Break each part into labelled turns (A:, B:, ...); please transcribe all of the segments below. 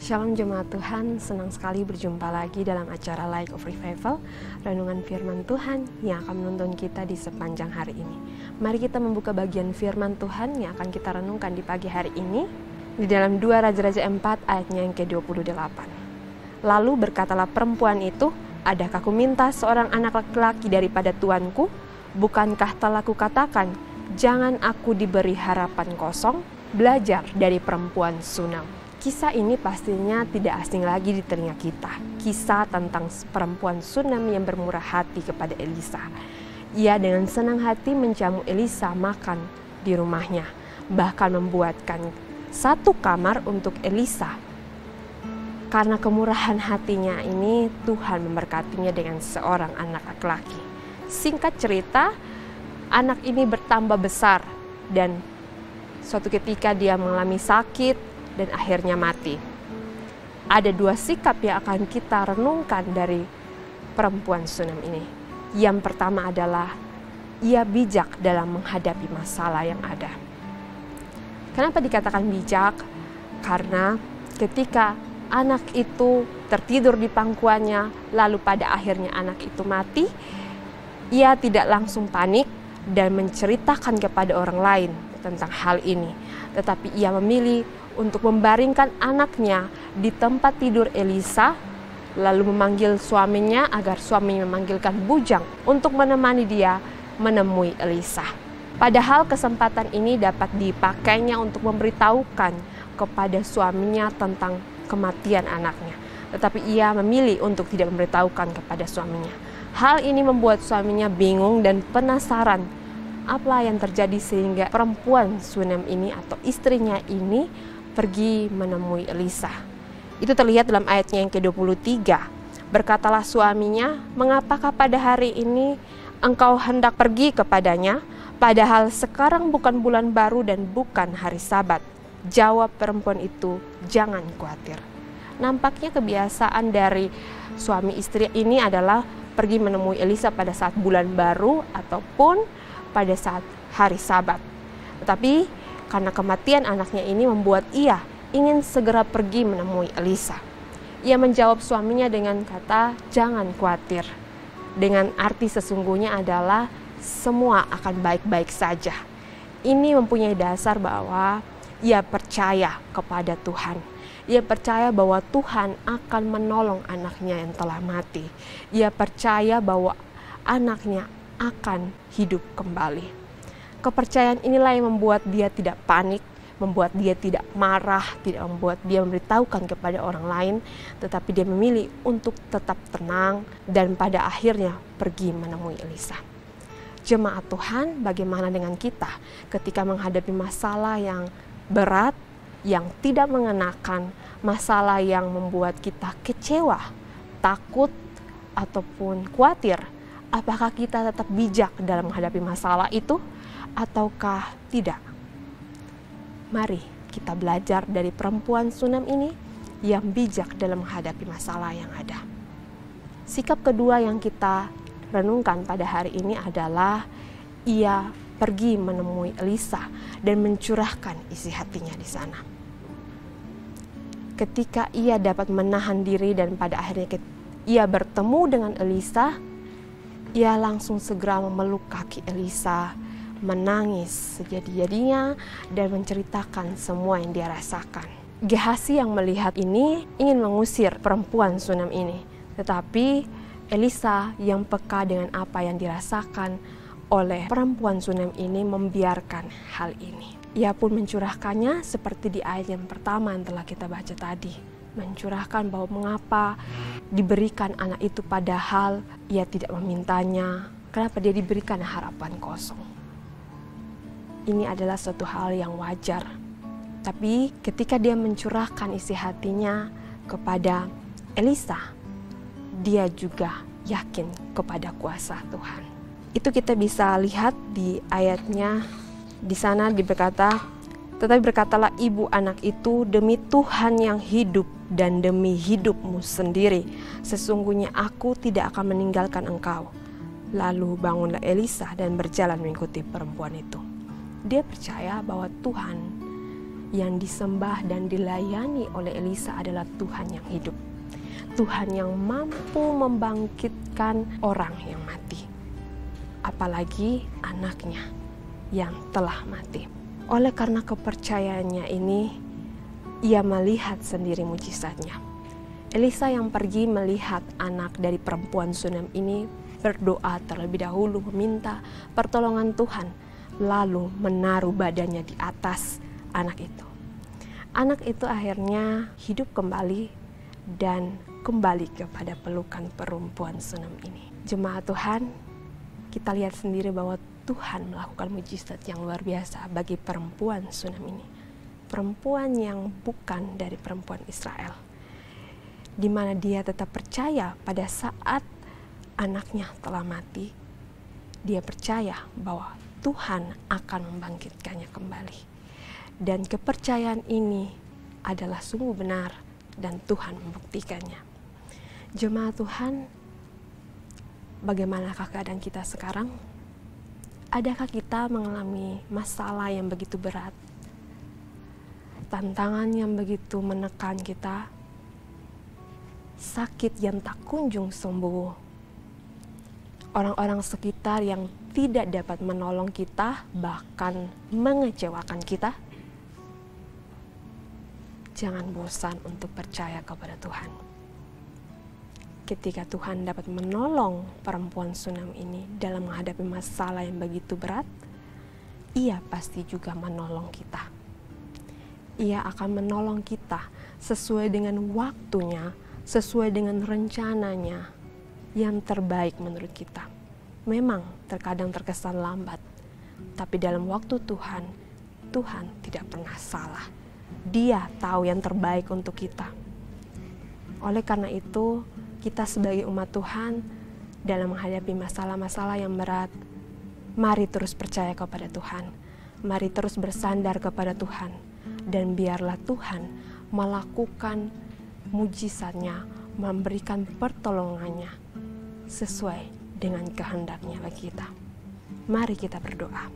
A: Shalom jemaat Tuhan, senang sekali berjumpa lagi dalam acara Light of Revival, renungan firman Tuhan yang akan menuntun kita di sepanjang hari ini. Mari kita membuka bagian firman Tuhan yang akan kita renungkan di pagi hari ini, di dalam 2 Raja-Raja 4 ayatnya yang ke-28. Lalu berkatalah perempuan itu, adakah ku minta seorang anak laki-laki daripada tuanku? Bukankah telah kukatakan, jangan aku diberi harapan kosong, belajar dari perempuan Sunam. Kisah ini pastinya tidak asing lagi di telinga kita. Kisah tentang perempuan Sunam yang bermurah hati kepada Elisa. Ia dengan senang hati menjamu Elisa makan di rumahnya, bahkan membuatkan satu kamar untuk Elisa. Karena kemurahan hatinya ini, Tuhan memberkatinya dengan seorang anak laki-laki. Singkat cerita, anak ini bertambah besar dan suatu ketika dia mengalami sakit dan akhirnya mati. Ada dua sikap yang akan kita renungkan dari perempuan Sunam ini. Yang pertama adalah ia bijak dalam menghadapi masalah yang ada. Kenapa dikatakan bijak? Karena ketika anak itu tertidur di pangkuannya, lalu pada akhirnya anak itu mati, ia tidak langsung panik dan menceritakan kepada orang lain tentang hal ini. Tetapi ia memilih untuk membaringkan anaknya di tempat tidur Elisa, lalu memanggil suaminya agar suaminya memanggilkan bujang untuk menemani dia menemui Elisa. Padahal kesempatan ini dapat dipakainya untuk memberitahukan kepada suaminya tentang kematian anaknya. Tetapi ia memilih untuk tidak memberitahukan kepada suaminya. Hal ini membuat suaminya bingung dan penasaran apa yang terjadi sehingga perempuan Sunam ini atau istrinya ini pergi menemui Elisa. Itu terlihat dalam ayatnya yang ke-23. Berkatalah suaminya, mengapakah pada hari ini engkau hendak pergi kepadanya, padahal sekarang bukan bulan baru dan bukan hari Sabat. Jawab perempuan itu, jangan khawatir. Nampaknya kebiasaan dari suami istri ini adalah pergi menemui Elisa pada saat bulan baru ataupun pada saat hari Sabat. Tetapi karena kematian anaknya ini membuat ia ingin segera pergi menemui Elisa. Ia menjawab suaminya dengan kata, jangan khawatir. Dengan arti sesungguhnya adalah semua akan baik-baik saja. Ini mempunyai dasar bahwa ia percaya kepada Tuhan. Ia percaya bahwa Tuhan akan menolong anaknya yang telah mati. Ia percaya bahwa anaknya akan hidup kembali. Kepercayaan inilah yang membuat dia tidak panik, membuat dia tidak marah, tidak membuat dia memberitahukan kepada orang lain, tetapi dia memilih untuk tetap tenang dan pada akhirnya pergi menemui Elisa. Jemaat Tuhan, bagaimana dengan kita ketika menghadapi masalah yang berat, yang tidak mengenakan, masalah yang membuat kita kecewa, takut, ataupun khawatir? Apakah kita tetap bijak dalam menghadapi masalah itu? Ataukah tidak? Mari kita belajar dari perempuan Sunam ini yang bijak dalam menghadapi masalah yang ada. Sikap kedua yang kita renungkan pada hari ini adalah ia pergi menemui Elisa dan mencurahkan isi hatinya di sana. Ketika ia dapat menahan diri dan pada akhirnya ia bertemu dengan Elisa, ia langsung segera memeluk kaki Elisa, menangis sejadi-jadinya dan menceritakan semua yang dia rasakan. Gehazi yang melihat ini ingin mengusir perempuan Sunam ini, tetapi Elisa yang peka dengan apa yang dirasakan oleh perempuan Sunam ini membiarkan hal ini. Ia pun mencurahkannya seperti di ayat yang pertama yang telah kita baca tadi. Mencurahkan bahwa mengapa diberikan anak itu padahal ia tidak memintanya. Kenapa dia diberikan harapan kosong? Ini adalah suatu hal yang wajar. Tapi ketika dia mencurahkan isi hatinya kepada Elisa, dia juga yakin kepada kuasa Tuhan. Itu kita bisa lihat di ayatnya, di sana berkata, tetapi berkatalah ibu anak itu, demi Tuhan yang hidup dan demi hidupmu sendiri, sesungguhnya aku tidak akan meninggalkan engkau. Lalu bangunlah Elisa dan berjalan mengikuti perempuan itu. Dia percaya bahwa Tuhan Yang disembah dan dilayani oleh Elisa adalah Tuhan yang hidup. Tuhan yang mampu membangkitkan orang yang mati. Apalagi anaknya yang telah mati. Oleh karena kepercayaannya ini, ia melihat sendiri mujizatnya. Elisa yang pergi melihat anak dari perempuan Sunam ini berdoa terlebih dahulu meminta pertolongan Tuhan, lalu menaruh badannya di atas anak itu. Anak itu akhirnya hidup kembali dan kembali kepada pelukan perempuan Sunam ini. Jemaat Tuhan, kita lihat sendiri bahwa Tuhan melakukan mujizat yang luar biasa bagi perempuan Sunam ini. Perempuan yang bukan dari perempuan Israel, di mana dia tetap percaya pada saat anaknya telah mati, dia percaya bahwa Tuhan akan membangkitkannya kembali. Dan kepercayaan ini adalah sungguh benar dan Tuhan membuktikannya. Jemaat Tuhan, bagaimanakah keadaan kita sekarang? Adakah kita mengalami masalah yang begitu berat? Tantangan yang begitu menekan kita? Sakit yang tak kunjung sembuh? Orang-orang sekitar yang tidak dapat menolong kita, bahkan mengecewakan kita? Jangan bosan untuk percaya kepada Tuhan. Ketika Tuhan dapat menolong perempuan Sunam ini dalam menghadapi masalah yang begitu berat, Ia pasti juga menolong kita. Ia akan menolong kita sesuai dengan waktunya, sesuai dengan rencananya yang terbaik menurut kita. Memang terkadang terkesan lambat, tapi dalam waktu Tuhan, Tuhan tidak pernah salah. Dia tahu yang terbaik untuk kita. Oleh karena itu, kita sebagai umat Tuhan dalam menghadapi masalah-masalah yang berat, mari terus percaya kepada Tuhan. Mari terus bersandar kepada Tuhan. Dan biarlah Tuhan melakukan mujizatnya, memberikan pertolongannya sesuai dengan kehendaknya bagi kita. Mari kita berdoa.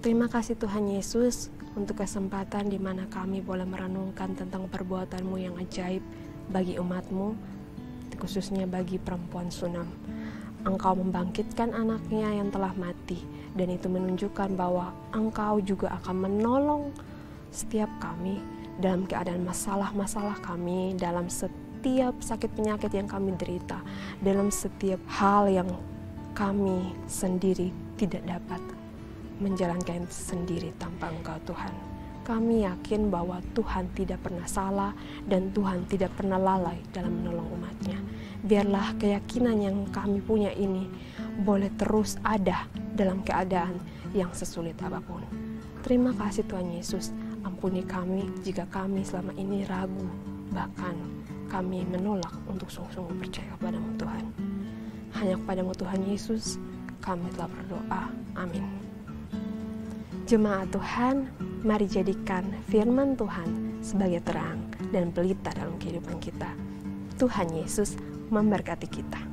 A: Terima kasih Tuhan Yesus untuk kesempatan di mana kami boleh merenungkan tentang perbuatan-Mu yang ajaib bagi umat-Mu, khususnya bagi perempuan Sunam. Engkau membangkitkan anaknya yang telah mati, dan itu menunjukkan bahwa Engkau juga akan menolong setiap kami dalam keadaan masalah-masalah kami, dalam setiap sakit penyakit yang kami derita, dalam setiap hal yang kami sendiri tidak dapat menjalankan sendiri tanpa Engkau Tuhan. Kami yakin bahwa Tuhan tidak pernah salah dan Tuhan tidak pernah lalai dalam menolong umat-Nya. Biarlah keyakinan yang kami punya ini boleh terus ada dalam keadaan yang sesulit apapun. Terima kasih Tuhan Yesus, ampuni kami jika kami selama ini ragu, bahkan kami menolak untuk sungguh-sungguh percaya kepada-Mu Tuhan. Hanya kepada-Mu Tuhan Yesus kami telah berdoa. Amin. Jemaat Tuhan, mari jadikan firman Tuhan sebagai terang dan pelita dalam kehidupan kita. Tuhan Yesus memberkati kita.